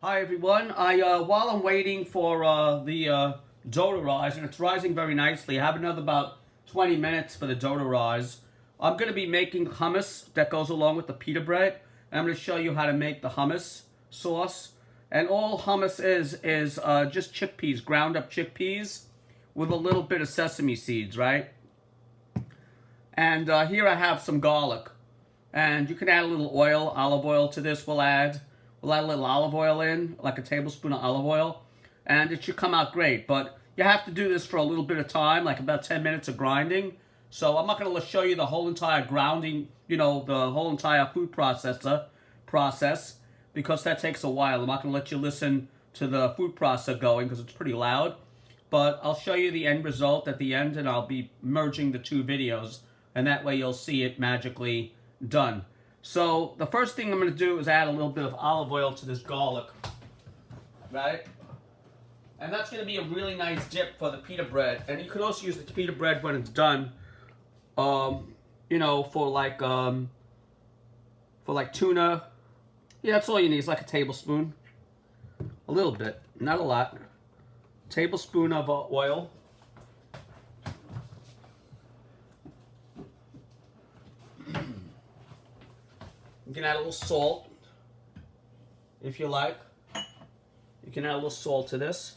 Hi everyone. While I'm waiting for the dough to rise, and it's rising very nicely, I have another about 20 minutes for the dough to rise. I'm going to be making hummus that goes along with the pita bread, and I'm going to show you how to make the hummus sauce. And all hummus is just chickpeas, ground up chickpeas, with a little bit of sesame seeds, right? And here I have some garlic, and you can add a little oil, olive oil to this. We'll add a little olive oil in, like a tablespoon of olive oil, and it should come out great. But you have to do this for a little bit of time, like about 10 minutes of grinding. So I'm not going to show you the whole entire grounding, the whole entire food process, because that takes a while. I'm not going to let you listen to the food process going because it's pretty loud. But I'll show you the end result at the end, and I'll be merging the two videos, and that way you'll see it magically done. So the first thing I'm going to do is add a little bit of olive oil to this garlic, right? And that's going to be a really nice dip for the pita bread. And you can also use the pita bread when it's done, for like tuna. Yeah, that's all you need. It's like a tablespoon, a little bit, not a lot. Tablespoon of oil. You can add a little salt, if you like. You can add a little salt to this.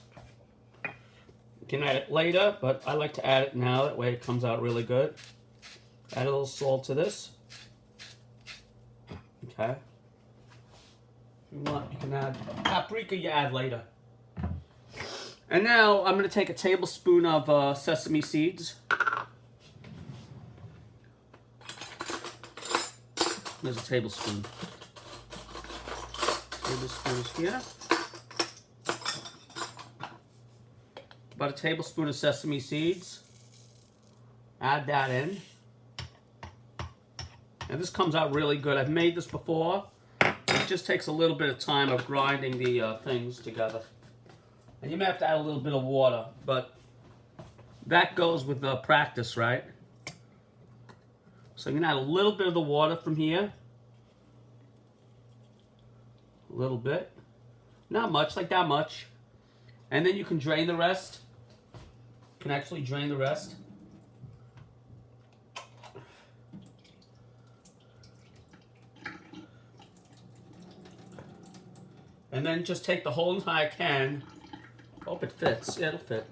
You can add it later, but I like to add it now. That way it comes out really good. Add a little salt to this. Okay. If you want, you can add paprika, you add later. And now I'm going to take a tablespoon of sesame seeds. There's a tablespoon. Tablespoon is here. About a tablespoon of sesame seeds. Add that in. And this comes out really good. I've made this before. It just takes a little bit of time of grinding the things together. And you may have to add a little bit of water, but that goes with the practice, right? So you can add a little bit of the water from here. A little bit. Not much, like that much. And then you can drain the rest. You can actually drain the rest. And then just take the whole entire can. Hope it fits. Yeah, it'll fit.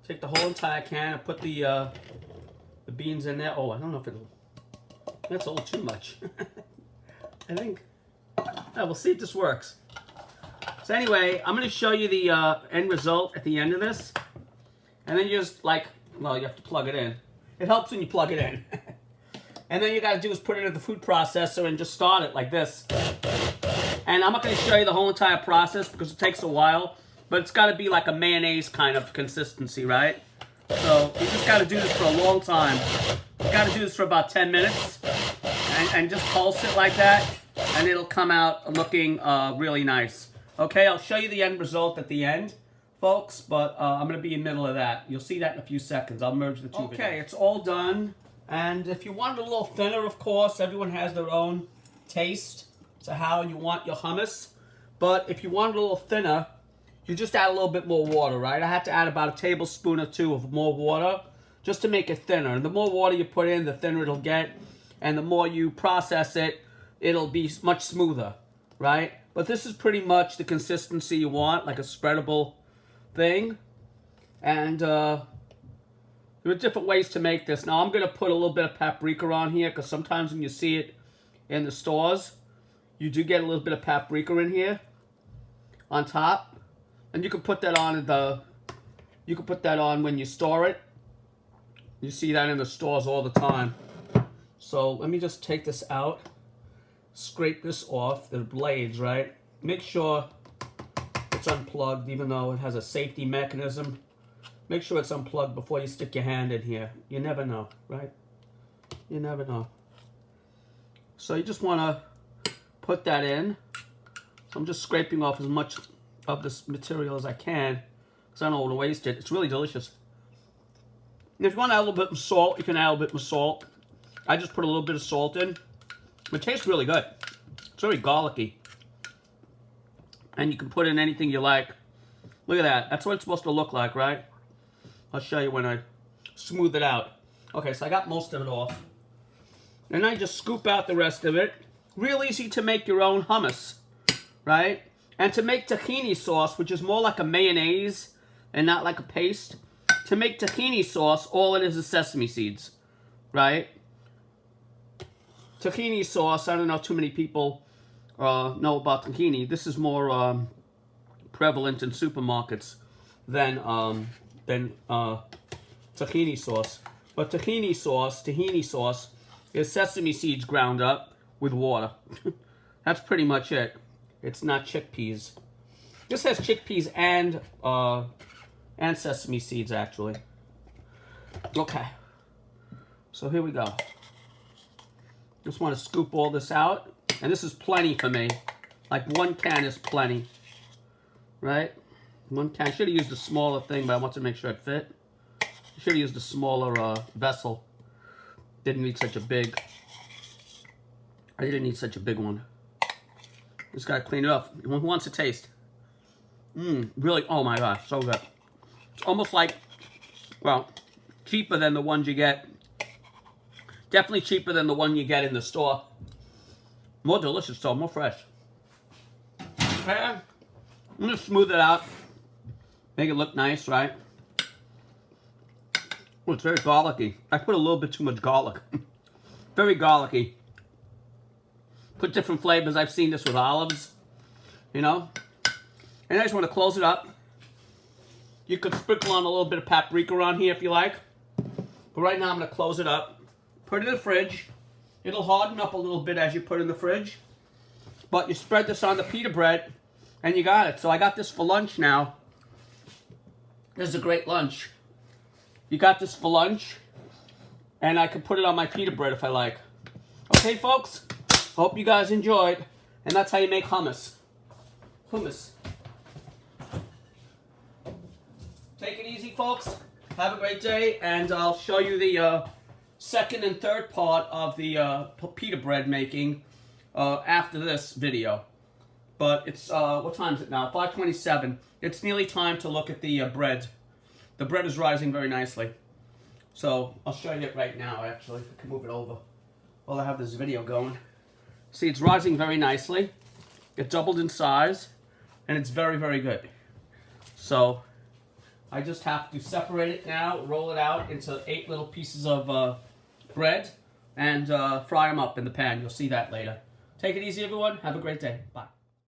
Take the whole entire can and put the beans in there. Oh, I don't know if it'll... That's a little too much. I think... Oh, we'll see if this works. So anyway, I'm going to show you the end result at the end of this. And then you just, you have to plug it in. It helps when you plug it in. And then you got to do is put it in the food processor and just start it like this. And I'm not going to show you the whole entire process because it takes a while. But it's got to be like a mayonnaise kind of consistency, right? So you just got to do this for a long time. You got to do this for about 10 minutes. And just pulse it like that. And it'll come out looking really nice. Okay, I'll show you the end result at the end, folks. But I'm going to be in the middle of that. You'll see that in a few seconds. I'll merge the two videos. Okay, it's all done. And if you want it a little thinner, of course, everyone has their own taste to how you want your hummus. But if you want it a little thinner, you just add a little bit more water, right? I had to add about a tablespoon or two of more water just to make it thinner. And the more water you put in, the thinner it'll get. And the more you process it, it'll be much smoother, right? But this is pretty much the consistency you want, like a spreadable thing. And there are different ways to make this. Now I'm going to put a little bit of paprika on here because sometimes when you see it in the stores, you do get a little bit of paprika in here on top. And you can put that on when you store it. You see that in the stores all the time. So let me just take this out. Scrape this off, the blades, right? Make sure it's unplugged, even though it has a safety mechanism. Make sure it's unplugged before you stick your hand in here. You never know, right? You never know. So you just want to put that in. So I'm just scraping off as much of this material as I can because I don't want to waste it. It's really delicious. And if you want to add a little bit of salt, you can add a little bit more salt. I just put a little bit of salt in. It tastes really good. It's very garlicky. And you can put in anything you like. Look at that. That's what it's supposed to look like, right? I'll show you when I smooth it out. Okay, so I got most of it off. And I just scoop out the rest of it. Real easy to make your own hummus, right? And to make tahini sauce, which is more like a mayonnaise and not like a paste. To make tahini sauce, all it is sesame seeds, right? Tahini sauce, I don't know too many people know about tahini. This is more prevalent in supermarkets than tahini sauce. But tahini sauce is sesame seeds ground up with water. That's pretty much it. It's not chickpeas. This has chickpeas and sesame seeds actually. Okay. So here we go. Just want to scoop all this out. And this is plenty for me. Like 1 can is plenty. Right? 1 can. I should have used a smaller thing, but I wanted to make sure it fit. I should have used a smaller vessel. Didn't need such a big. I didn't need such a big one. Just gotta clean it up. Who wants to taste? Really, oh my gosh, so good. It's almost like, well, cheaper than the ones you get. Definitely cheaper than the one you get in the store. More delicious though, more fresh. Okay, I'm gonna smooth it out. Make it look nice, right? Oh, it's very garlicky. I put a little bit too much garlic. Very garlicky. Put different flavors. I've seen this with olives, you know. And I just want to close it up. You could sprinkle on a little bit of paprika on here if you like. But right now I'm going to close it up. Put it in the fridge. It'll harden up a little bit as you put it in the fridge. But you spread this on the pita bread and you got it. So I got this for lunch now. This is a great lunch. You got this for lunch. And I can put it on my pita bread if I like. Okay, folks. Hope you guys enjoyed. And that's how you make hummus. Hummus. Take it easy, folks. Have a great day. And I'll show you the second and third part of the pita bread making after this video. But it's, what time is it now? 5:27. It's nearly time to look at the bread. The bread is rising very nicely. So I'll show you it right now, actually. I can move it over while I have this video going. See, it's rising very nicely. It doubled in size, and it's very, very good. So I just have to separate it now, roll it out into 8 little pieces of bread, and fry them up in the pan. You'll see that later. Take it easy, everyone. Have a great day. Bye.